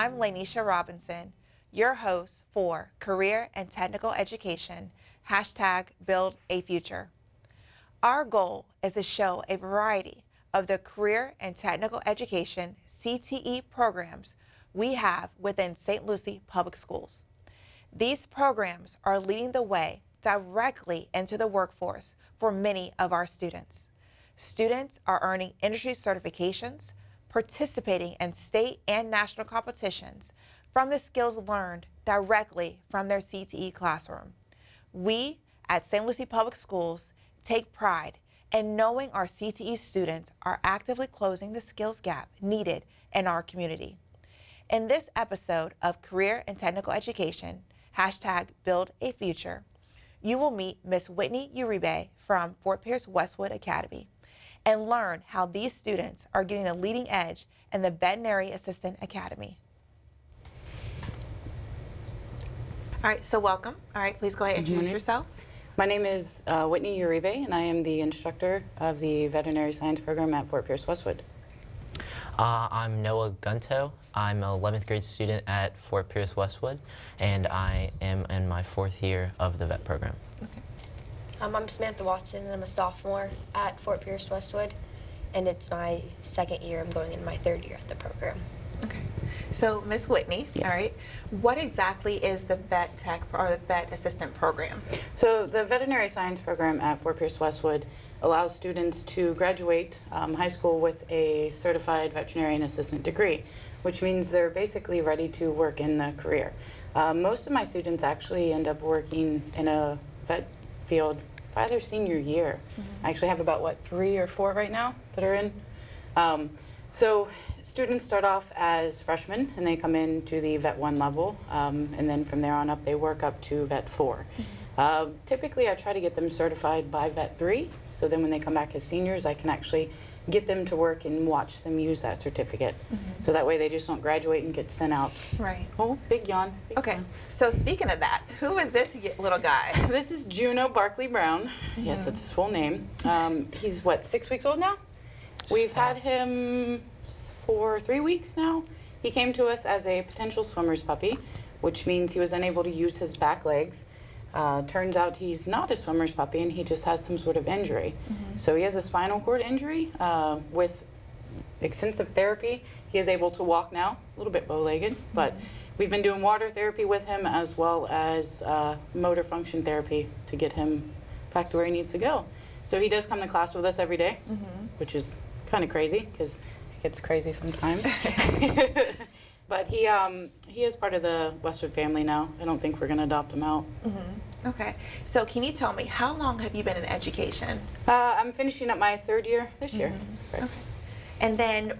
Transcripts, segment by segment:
I'm Lanisha Robinson, your host for Career and Technical Education, hashtag Build a Future. Our goal is to show a variety of the career and technical education CTE programs we have within St. Lucie Public Schools. These programs are leading the way directly into the workforce for many of our students. Students are earning industry certifications, participating in state and national competitions from the skills learned directly from their CTE classroom. We at St. Lucie Public Schools take pride in knowing our CTE students are actively closing the skills gap needed in our community. In this episode of Career and Technical Education, hashtag Build a Future, you will meet Ms. Whitney Uribe from Fort Pierce Westwood Academy and learn how these students are getting the leading edge in the Veterinary Assistant Academy. All right, so welcome. All right, please go ahead and introduce yourselves. My name is Whitney Uribe, and I am the instructor of the Veterinary Science program at Fort Pierce Westwood. I'm Noah Gunto. I'm an 11th grade student at Fort Pierce Westwood, and I am in my 4th year of the vet program. Okay. I'm Samantha Watson, and I'm a sophomore at Fort Pierce Westwood, and it's my 2nd year. I'm going in my 3rd year at the program. Okay. So, Ms. Whitney, Yes. all right, what exactly is the Vet Tech or the Vet Assistant program? So the Veterinary Science program at Fort Pierce Westwood allows students to graduate high school with a certified veterinarian assistant degree, which means they're basically ready to work in the career. Most of my students actually end up working in a vet field by their senior year. I actually have about, 3 or 4 right now that are in. So students start off as freshmen, and they come into the Vet 1 level, and then from there on up, they work up to Vet 4. Typically, I try to get them certified by Vet 3, so then when they come back as seniors, I can actually get them to work and watch them use that certificate. So that way they just don't graduate and get sent out. Right. Oh, big yawn. Big Okay. yawn. So, speaking of that, who is this little guy? This is Juno Barkley Brown. Yes, that's his full name. He's, 6 weeks old now? We've had him for 3 weeks now. He came to us as a potential swimmer's puppy, which means he was unable to use his back legs. Turns out he's not a swimmer's puppy, and he just has some sort of injury. So he has a spinal cord injury. With extensive therapy, he is able to walk now, a little bit bow-legged, but we've been doing water therapy with him as well as motor function therapy to get him back to where he needs to go. So he does come to class with us every day, which is kind of crazy because it gets crazy sometimes. But he is part of the Westwood family now. I don't think we're going to adopt him out. Okay. So, can you tell me, how long have you been in education? I'm finishing up my 3rd year this year. Right. Okay. And then,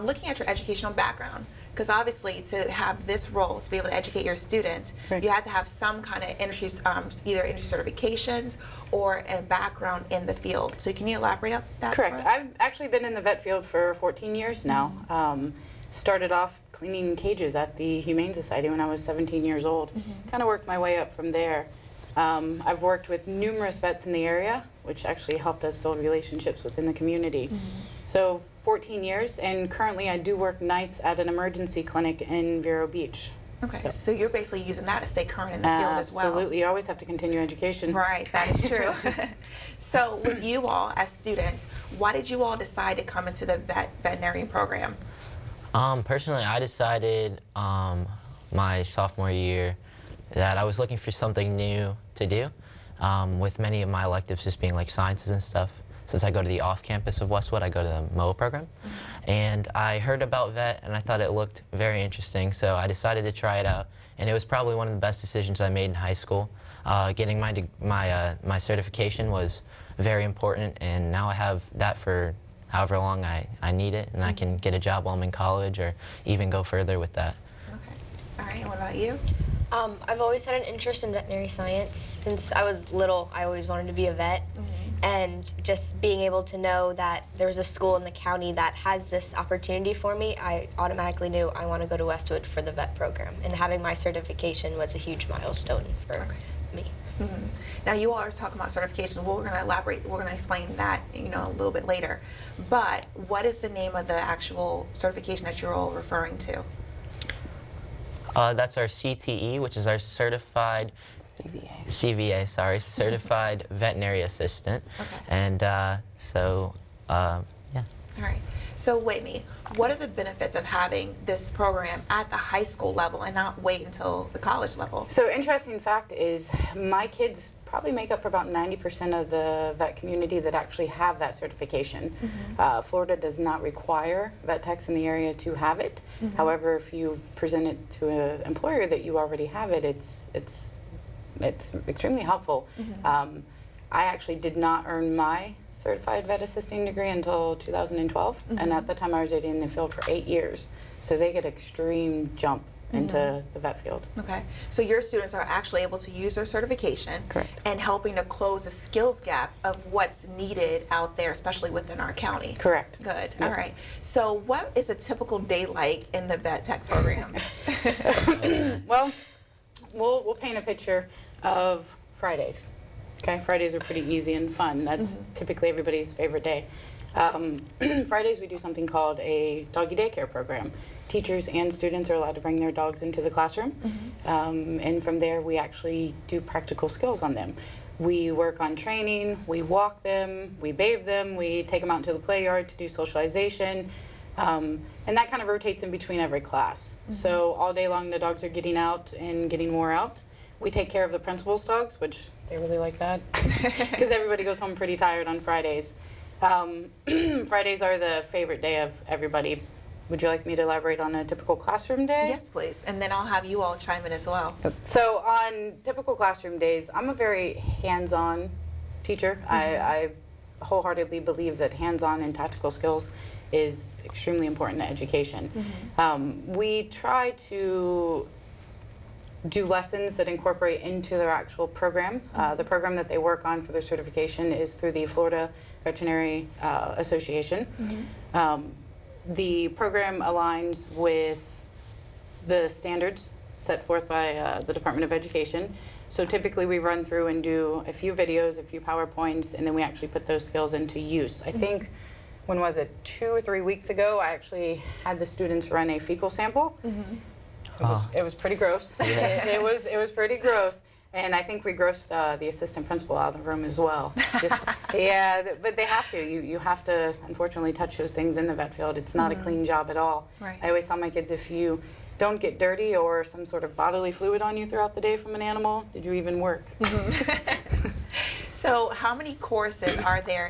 looking at your educational background, because obviously to have this role, to be able to educate your students, Right. you have to have some kind of industry, either industry certifications or a background in the field. So, can you elaborate on that? Correct. For us? I've actually been in the vet field for 14 years now. Started off cleaning cages at the Humane Society when I was 17 years old. Kind of worked my way up from there. I've worked with numerous vets in the area, which actually helped us build relationships within the community. So 14 years, and currently I do work nights at an emergency clinic in Vero Beach. Okay. So, you're basically using that to stay current in the field as well. Absolutely. You always have to continue education. Right, that is true. So, with you all as students, why did you all decide to come into the veterinarian program? Personally, I decided my sophomore year that I was looking for something new to do, with many of my electives just being like sciences and stuff. Since I go to the off-campus of Westwood, I go to the MOA program. And I heard about vet, and I thought it looked very interesting, so I decided to try it out. And it was probably one of the best decisions I made in high school. Getting my certification was very important, and now I have that for however long I need it, and I can get a job while I'm in college or even go further with that. Okay. All right, and what about you? I've always had an interest in veterinary science. Since I was little, I always wanted to be a vet. And just being able to know that there was a school in the county that has this opportunity for me, I automatically knew I want to go to Westwood for the vet program. And having my certification was a huge milestone for me. Now, you all are talking about certifications. We're going to elaborate. We're going to explain that, a little bit later. But what is the name of the actual certification that you're all referring to? That's our CTE, which is our certified CVA, sorry, certified veterinary assistant. Okay. And yeah. All right. So Whitney, what are the benefits of having this program at the high school level and not wait until the college level? So interesting fact is my kids probably make up for about 90% of the vet community that actually have that certification. Florida does not require vet techs in the area to have it. However, if you present it to an employer that you already have it, it's extremely helpful. I actually did not earn my certified vet assisting degree until 2012, and at the time I was already in the field for 8 years. So they get extreme jump into the vet field. Okay. So your students are actually able to use their certification. Correct. And helping to close the skills gap of what's needed out there, especially within our county. Correct. Good. Yep. All right. So what is a typical day like in the vet tech program? Well, we'll paint a picture of Fridays. Okay, Fridays are pretty easy and fun. That's typically everybody's favorite day. Fridays we do something called a doggy daycare program. Teachers and students are allowed to bring their dogs into the classroom, and from there we actually do practical skills on them. We work on training, we walk them, we bathe them, we take them out into the play yard to do socialization, and that kind of rotates in between every class. So all day long the dogs are getting out and getting wore out. We take care of the principal's dogs, which they really like that because everybody goes home pretty tired on Fridays. Fridays are the favorite day of everybody. Would you like me to elaborate on a typical classroom day? Yes, please. And then I'll have you all chime in as well. So on typical classroom days, I'm a very hands-on teacher. I wholeheartedly believe that hands-on and tactical skills is extremely important to education. We try to do lessons that incorporate into their actual program. The program that they work on for their certification is through the Florida Veterinary Association. The program aligns with the standards set forth by the Department of Education. So typically we run through and do a few videos, a few PowerPoints, and then we actually put those skills into use. I think, when was it, 2 or 3 weeks ago, I actually had the students run a fecal sample. It was pretty gross. Yeah. It was pretty gross. And I think we grossed the assistant principal out of the room as well. Yeah, but they have to. You have to, unfortunately, touch those things in the vet field. It's not a clean job at all. Right. I always tell my kids, if you don't get dirty or some sort of bodily fluid on you throughout the day from an animal, did you even work? So how many courses are there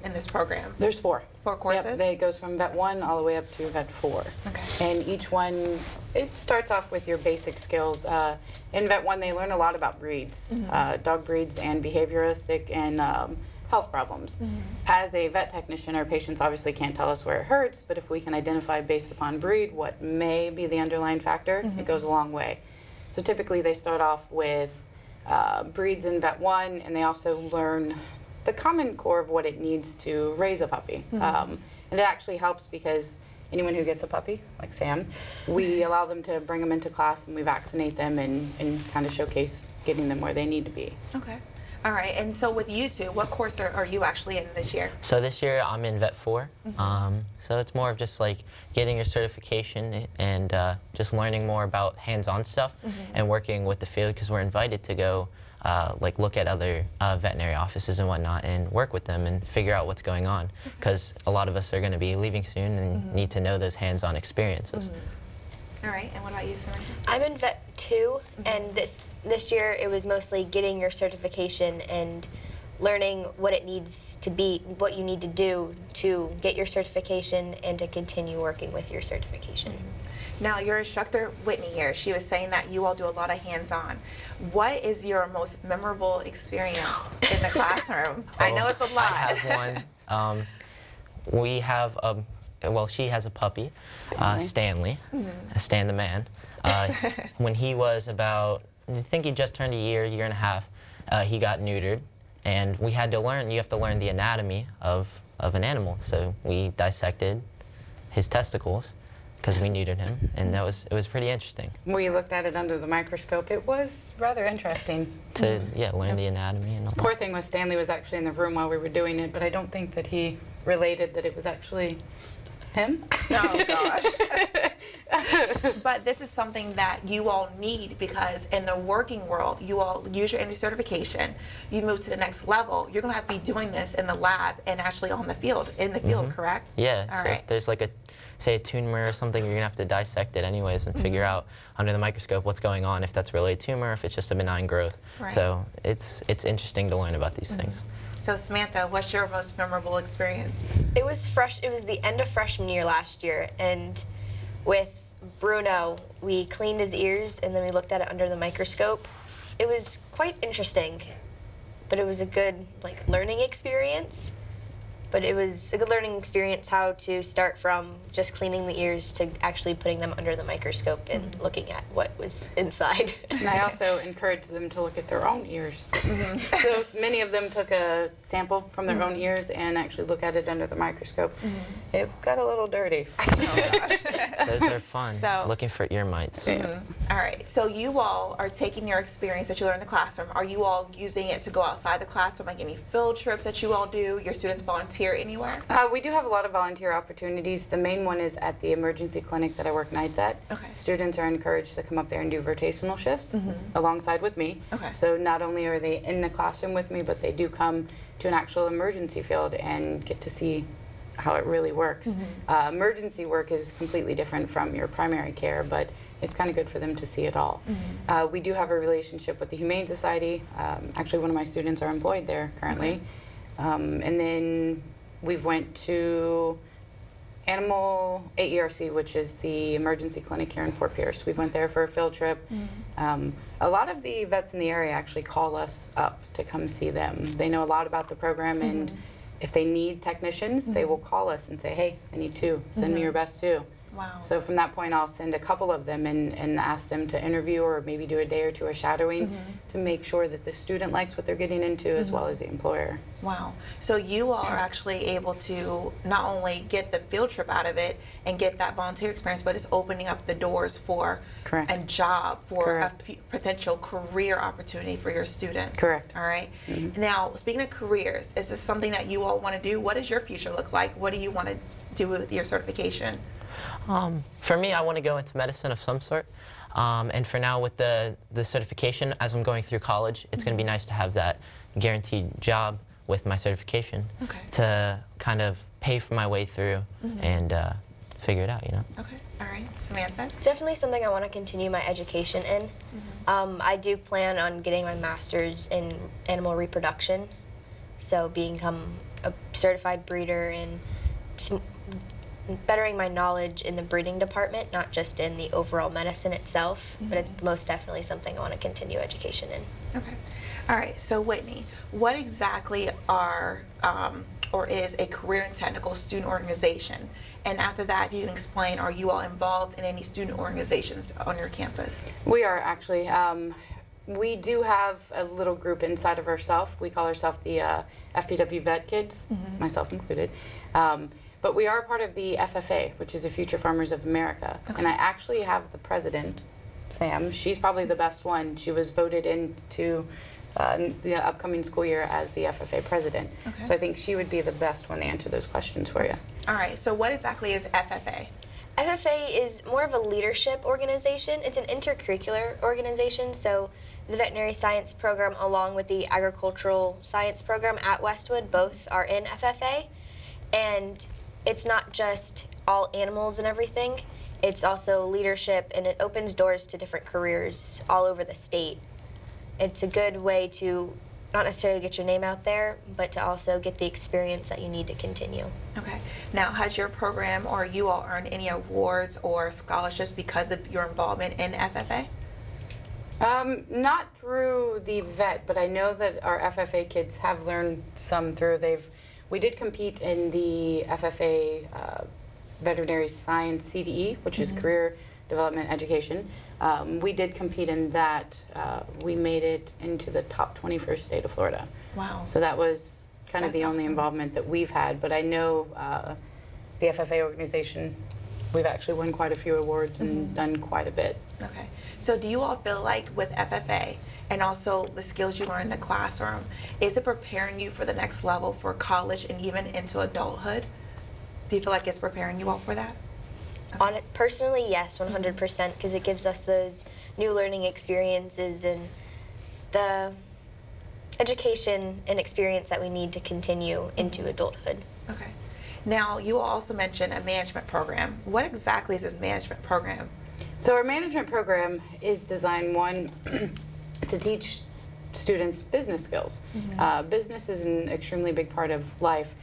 in this program? There's 4. 4 courses? Yep, it goes from Vet 1 all the way up to Vet 4. Okay. And each one, it starts off with your basic skills. In Vet 1, they learn a lot about breeds, dog breeds and behavioristic and health problems. As a vet technician, our patients obviously can't tell us where it hurts, but if we can identify based upon breed what may be the underlying factor, it goes a long way. So typically they start off with breeds in Vet 1, and they also learn the common core of what it needs to raise a puppy. And it actually helps because anyone who gets a puppy, like Sam, we allow them to bring them into class and we vaccinate them and kind of showcase getting them where they need to be. Okay. All right. And so with you two, what course are you actually in this year? So this year I'm in Vet 4. So it's more of just like getting your certification and just learning more about hands-on stuff and working with the field because we're invited to go like look at other veterinary offices and whatnot and work with them and figure out what's going on because a lot of us are going to be leaving soon and need to know those hands-on experiences. All right. And what about you, Samantha? I'm in Vet 2, and this year it was mostly getting your certification and learning what it needs to be, what you need to do to get your certification and to continue working with your certification. Now, your instructor, Whitney, here, she was saying that you all do a lot of hands-on. What is your most memorable experience in the classroom? I know it's a lot. I have one. We have well, she has a puppy, Stanley, Stan the man. When he was about, I think he just turned a year and a half, he got neutered. And we had to learn, you have to learn the anatomy of an animal. So we dissected his testicles because we neutered him. And it was pretty interesting. We looked at it under the microscope. It was rather interesting. To, learn the anatomy and all that. Poor thing was Stanley was actually in the room while we were doing it, but I don't think that he related that it was actually Him? Oh gosh. But this is something that you all need because in the working world, you all use your energy certification, you move to the next level, you're gonna have to be doing this in the lab and actually on the field, correct? Yeah, All so right. if there's like say a tumor or something, you're gonna have to dissect it anyways and figure out under the microscope what's going on, if that's really a tumor, if it's just a benign growth. Right. So it's interesting to learn about these things. So Samantha, what's your most memorable experience? It was the end of freshman year last year, and with Bruno, we cleaned his ears and then we looked at it under the microscope. It was quite interesting, but it was a good learning experience. But it was a good learning experience how to start from just cleaning the ears to actually putting them under the microscope and looking at what was inside. And I also encouraged them to look at their own ears. So many of them took a sample from their own ears and actually look at it under the microscope. It got a little dirty. Those are fun. So- Looking for ear mites. All right, so you all are taking your experience that you learned in the classroom. Are you all using it to go outside the classroom, like any field trips that you all do? Your students volunteer anywhere? We do have a lot of volunteer opportunities. The main one is at the emergency clinic that I work nights at. Okay. Students are encouraged to come up there and do rotational shifts alongside with me. Okay. So not only are they in the classroom with me, but they do come to an actual emergency field and get to see how it really works. Emergency work is completely different from your primary care, but it's kind of good for them to see it all. We do have a relationship with the Humane Society. Actually, one of my students are employed there currently. And then we've went to Animal AERC, which is the emergency clinic here in Fort Pierce. We went there for a field trip. A lot of the vets in the area actually call us up to come see them. They know a lot about the program, and if they need technicians, they will call us and say, hey, I need two. Send me your best two. Wow. So from that point, I'll send a couple of them and ask them to interview or maybe do a day or two of shadowing to make sure that the student likes what they're getting into as well as the employer. Wow. So you all are actually able to not only get the field trip out of it and get that volunteer experience, but it's opening up the doors for Correct. a job, for Correct. a potential career opportunity for your students. Correct. All right. Now, speaking of careers, is this something that you all want to do? What does your future look like? What do you want to do with your certification? For me, I want to go into medicine of some sort. And for now, with the certification, as I'm going through college, it's going to be nice to have that guaranteed job with my certification Okay. to kind of pay for my way through and figure it out, you know? Okay. All right. Samantha? Definitely something I want to continue my education in. I do plan on getting my master's in animal reproduction, so become a certified breeder and bettering my knowledge in the breeding department, not just in the overall medicine itself, but it's most definitely something I want to continue education in. Okay. All right. So Whitney, what exactly are or is a career and technical student organization? And after that, if you can explain, are you all involved in any student organizations on your campus? We are actually. We do have a little group inside of ourselves. We call ourselves the FPW Vet Kids, myself included. But we are part of the FFA, which is the Future Farmers of America. Okay. And I actually have the president, Sam. She's probably the best one. She was voted into the upcoming school year as the FFA president. Okay. So I think she would be the best one to answer those questions for you. All right. So what exactly is FFA? FFA is more of a leadership organization. It's an intercurricular organization, so the veterinary science program along with the agricultural science program at Westwood both are in FFA. And it's not just all animals and everything. It's also leadership, and it opens doors to different careers all over the state. It's a good way to not necessarily get your name out there, but to also get the experience that you need to continue. Okay. Now, has your program or you all earned any awards or scholarships because of your involvement in FFA? Not through the vet, but I know that our FFA kids have learned some through. We did compete in the FFA Veterinary Science CDE, which is Career Development Education. We did compete in that. We made it into the top 21st state of Florida. Wow. So that was kind of That's the only awesome. involvement that we've had. But I know the FFA organization, we've actually won quite a few awards and done quite a bit. Okay. So do you all feel like with FFA and also the skills you learn in the classroom, is it preparing you for the next level for college and even into adulthood? Do you feel like it's preparing you all for that? On it personally, yes, 100%, because it gives us those new learning experiences and the education and experience that we need to continue into adulthood. Okay. Now, you also mentioned a management program. What exactly is this management program? So our management program is designed, one, to teach students business skills. Business is an extremely big part of life.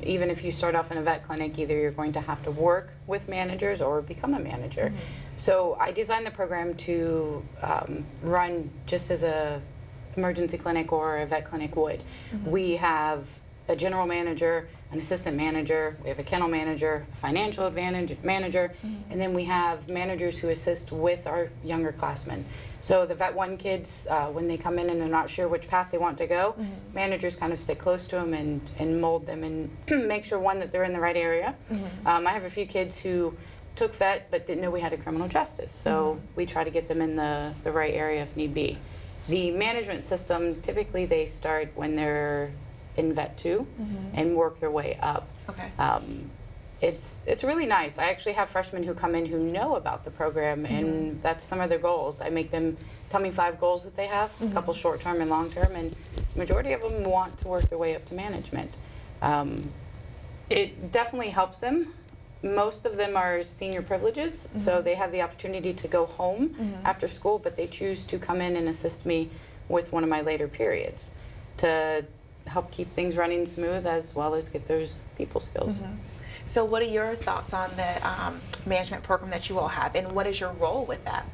Even if you start off in a vet clinic, either you're going to have to work with managers or become a manager. So I designed the program to run just as a emergency clinic or a vet clinic would. We have a general manager, an assistant manager, we have a kennel manager, a financial advantage manager, and then we have managers who assist with our younger classmen. So the Vet 1 kids, when they come in and they're not sure which path they want to go, managers kind of stick close to them and mold them and make sure, one, that they're in the right area. I have a few kids who took vet but didn't know we had a criminal justice, so we try to get them in the right area if need be. The management system, typically they start when they're in Vet 2 and work their way up. Okay. It's really nice. I actually have freshmen who come in who know about the program, and that's some of their goals. I make them tell me 5 goals that they have, a couple short-term and long-term, and the majority of them want to work their way up to management. It definitely helps them. Most of them are senior privileges, so they have the opportunity to go home after school, but they choose to come in and assist me with one of my later periods to help keep things running smooth as well as get those people skills. So what are your thoughts on the management program that you all have, and what is your role with that?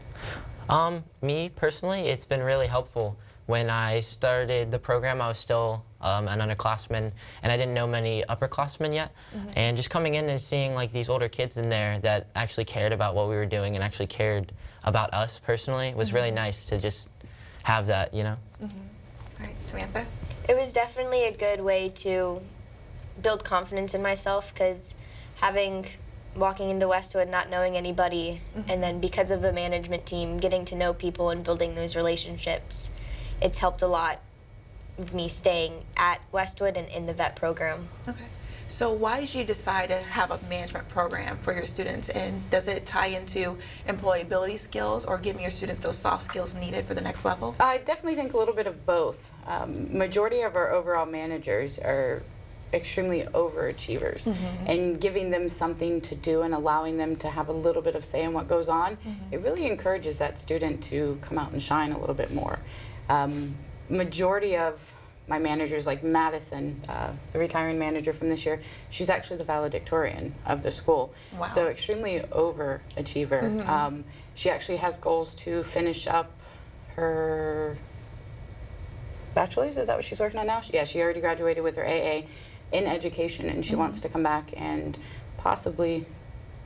Me personally, it's been really helpful. When I started the program, I was still an underclassman, and I didn't know many upperclassmen yet. And just coming in and seeing like these older kids in there that actually cared about what we were doing and actually cared about us personally was really nice to just have that, you know? All right, Samantha? It was definitely a good way to build confidence in myself, because walking into Westwood not knowing anybody, and then because of the management team getting to know people and building those relationships, it's helped a lot of me staying at Westwood and in the vet program. Okay. So why did you decide to have a management program for your students, and does it tie into employability skills or giving your students those soft skills needed for the next level? I definitely think a little bit of both. Majority of our overall managers are extremely overachievers, and giving them something to do and allowing them to have a little bit of say in what goes on, it really encourages that student to come out and shine a little bit more. Majority of my managers, like Madison, the retiring manager from this year, she's actually the valedictorian of the school. Wow. So extremely overachiever. She actually has goals to finish up her bachelor's. Is that what she's working on now? Yeah, she already graduated with her AA in education, and she wants to come back and possibly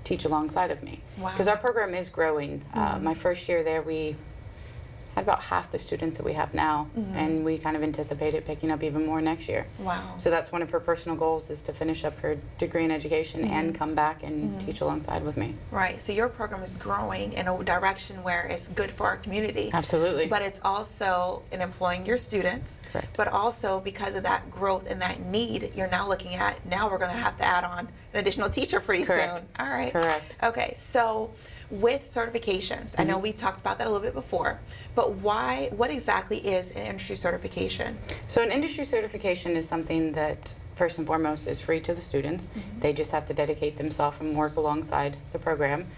teach alongside of me. Wow. Because our program is growing. My first year there, we had about half the students that we have now, and we kind of anticipate it picking up even more next year. Wow. So that's one of her personal goals, is to finish up her degree in education and come back and teach alongside with me. Right, so your program is growing in a direction where it's good for our community. Absolutely. But it's also in employing your students. Correct. But also because of that growth and that need, you're now looking at, now we're going to have to add on an additional teacher pretty Correct. soon. All right. Correct. Okay, so with certifications, I know we talked about that a little bit before, but what exactly is an industry certification? So an industry certification is something that first and foremost is free to the students. They just have to dedicate themselves and work alongside the program.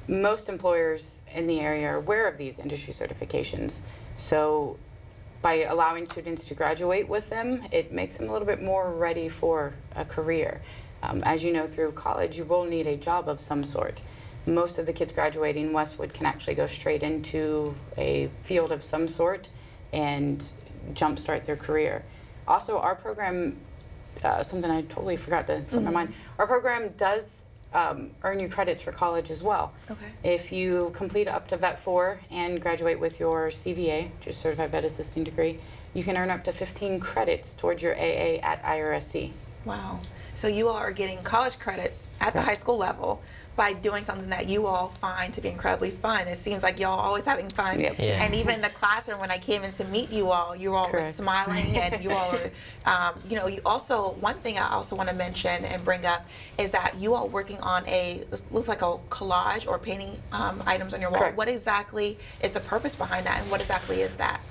Most employers in the area are aware of these industry certifications. So by allowing students to graduate with them, it makes them a little bit more ready for a career. As you know, through college, you will need a job of some sort. Most of the kids graduating Westwood can actually go straight into a field of some sort and jumpstart their career. Also, our program, something I totally forgot to slip my mind, our program does earn you credits for college as well. Okay. If you complete up to Vet 4 and graduate with your CVA, which is Certified Vet Assisting Degree, you can earn up to 15 credits towards your AA at IRSC. Wow. So you all are getting college credits at the high school level, by doing something that you all find to be incredibly fun. It seems like y'all always having fun. Yep. Yeah. And even in the classroom, when I came in to meet you all were Correct. smiling, and you all were, you also, one thing I also want to mention and bring up is that you all working on it looks like a collage or painting items on your wall. Correct. What exactly is the purpose behind that, and what exactly is that?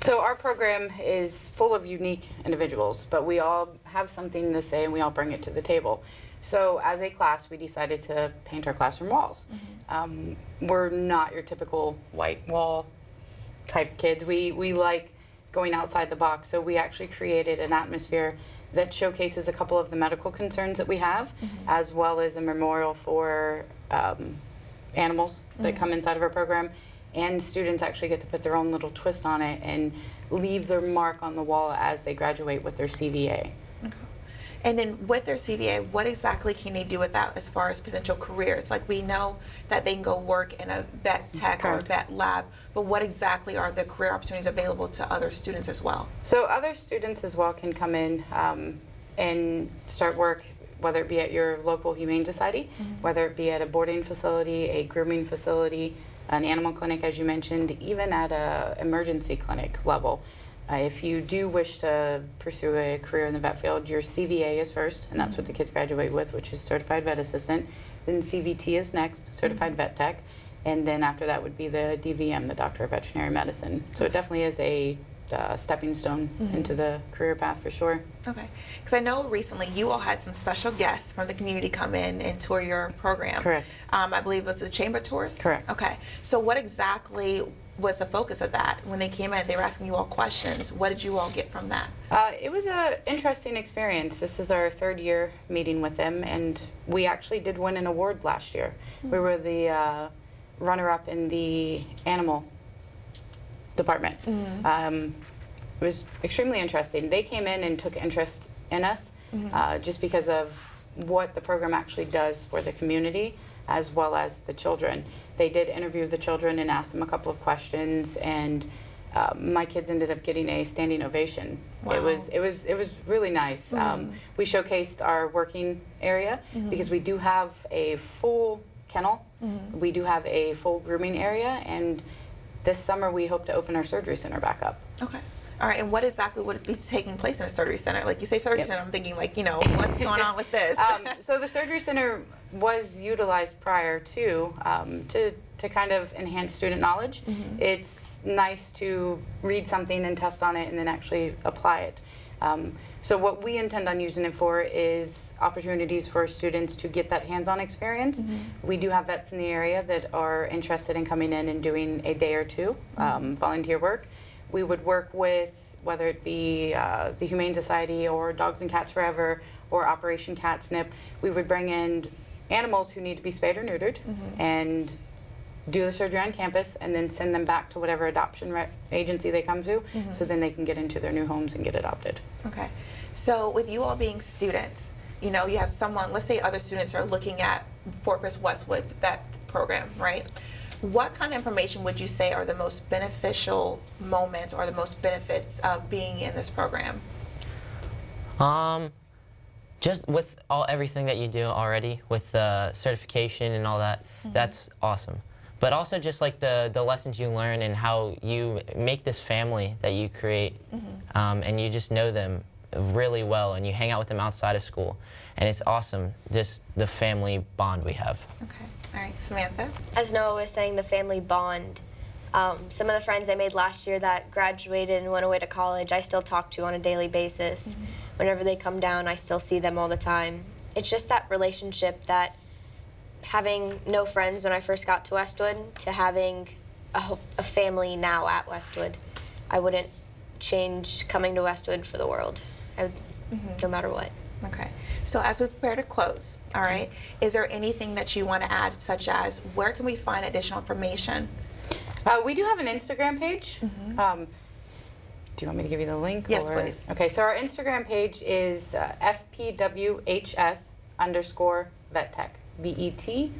So our program is full of unique individuals, but we all have something to say and we all bring it to the table. So as a class, we decided to paint our classroom walls. We're not your typical white wall type kids. We like going outside the box. So we actually created an atmosphere that showcases a couple of the medical concerns that we have, as well as a memorial for animals that come inside of our program. And students actually get to put their own little twist on it and leave their mark on the wall as they graduate with their CVA. And then with their CVA, what exactly can they do with that as far as potential careers? Like, we know that they can go work in a vet tech or a Correct. vet lab, but what exactly are the career opportunities available to other students as well? So other students as well can come in and start work, whether it be at your local humane society, whether it be at a boarding facility, a grooming facility, an animal clinic, as you mentioned, even at a emergency clinic level. If you do wish to pursue a career in the vet field, your CVA is first, and that's what the kids graduate with, which is Certified Vet Assistant. Then CVT is next, Certified Vet Tech, and then after that would be the DVM, the Doctor of Veterinary Medicine. So it definitely is a stepping stone into the career path for sure. Okay, because I know recently you all had some special guests from the community come in and tour your program. Correct. I believe it was the chamber tours? Correct. Okay, so what exactly was the focus of that? When they came in, they were asking you all questions. What did you all get from that? It was an interesting experience. This is our third year meeting with them, and we actually did win an award last year. We were the runner-up in the animal department. It was extremely interesting. They came in and took interest in us just because of what the program actually does for the community as well as the children. They did interview the children and ask them a couple of questions, and my kids ended up getting a standing ovation. Wow. It was really nice. We showcased our working area because we do have a full kennel. We do have a full grooming area, and this summer we hope to open our surgery center back up. Okay. All right, and what exactly would be taking place in a surgery center? Like, you say surgery Yep. center, I'm thinking, like, what's going on with this? So the surgery center was utilized prior to kind of enhance student knowledge. It's nice to read something and test on it and then actually apply it. So what we intend on using it for is opportunities for students to get that hands-on experience. We do have vets in the area that are interested in coming in and doing a day or two volunteer work. We would work with, whether it be the Humane Society or Dogs and Cats Forever or Operation Cat Snip, we would bring in animals who need to be spayed or neutered and do the surgery on campus and then send them back to whatever adoption agency they come to so then they can get into their new homes and get adopted. Okay. So with you all being students, you have someone, let's say other students are looking at Fort Pierce Westwood's vet program, right? What kind of information would you say are the most beneficial moments or the most benefits of being in this program? Just with everything that you do already, with the certification and all that, that's awesome. But also just like the lessons you learn and how you make this family that you create, and you just know them really well, and you hang out with them outside of school, and it's awesome, just the family bond we have. Okay. All right, Samantha? As Noah was saying, the family bond. Some of the friends I made last year that graduated and went away to college, I still talk to on a daily basis. Whenever they come down, I still see them all the time. It's just that relationship that having no friends when I first got to Westwood to having a family now at Westwood. I wouldn't change coming to Westwood for the world. I would, no matter what. Okay. So as we prepare to close, all right, is there anything that you want to add, such as where can we find additional information? We do have an Instagram page. Do you want me to give you the link? Yes, please. Okay, so our Instagram page is FPWHS_VetTech, VETTECH.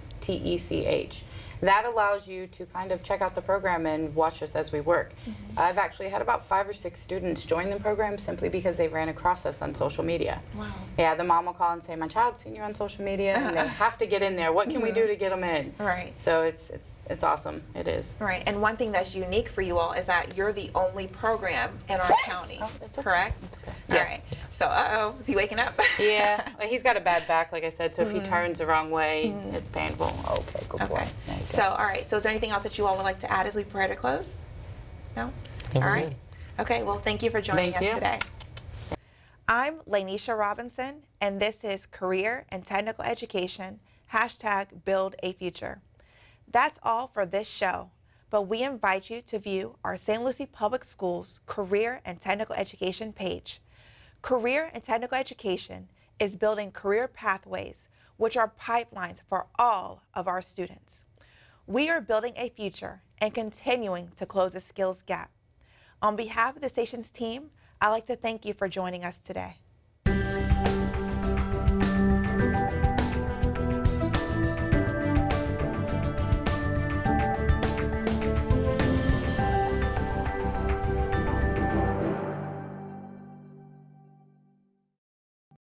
That allows you to kind of check out the program and watch us as we work. I've actually had about 5 or 6 students join the program simply because they ran across us on social media. Wow. Yeah, the mom will call and say, my child's seen you on social media, and they have to get in there. What can we do to get them in? Right. So it's awesome. It is. Right, and one thing that's unique for you all is that you're the only program in our county, Oh, that's okay. correct? Yes. All right, so, is he waking up? Yeah, well, he's got a bad back, like I said, so if he turns the wrong way, it's painful. Okay, good boy. Okay, There you go. so, all right, so is there anything else that you all would like to add as we prepare to close? No? think All we're right. good. Okay, well, thank you for joining Thank us you. today. I'm Lanisha Robinson, and this is Career and Technical Education, #Build a Future. That's all for this show, but we invite you to view our St. Lucie Public Schools Career and Technical Education page. Career and Technical Education is building career pathways, which are pipelines for all of our students. We are building a future and continuing to close the skills gap. On behalf of the station's team, I'd like to thank you for joining us today.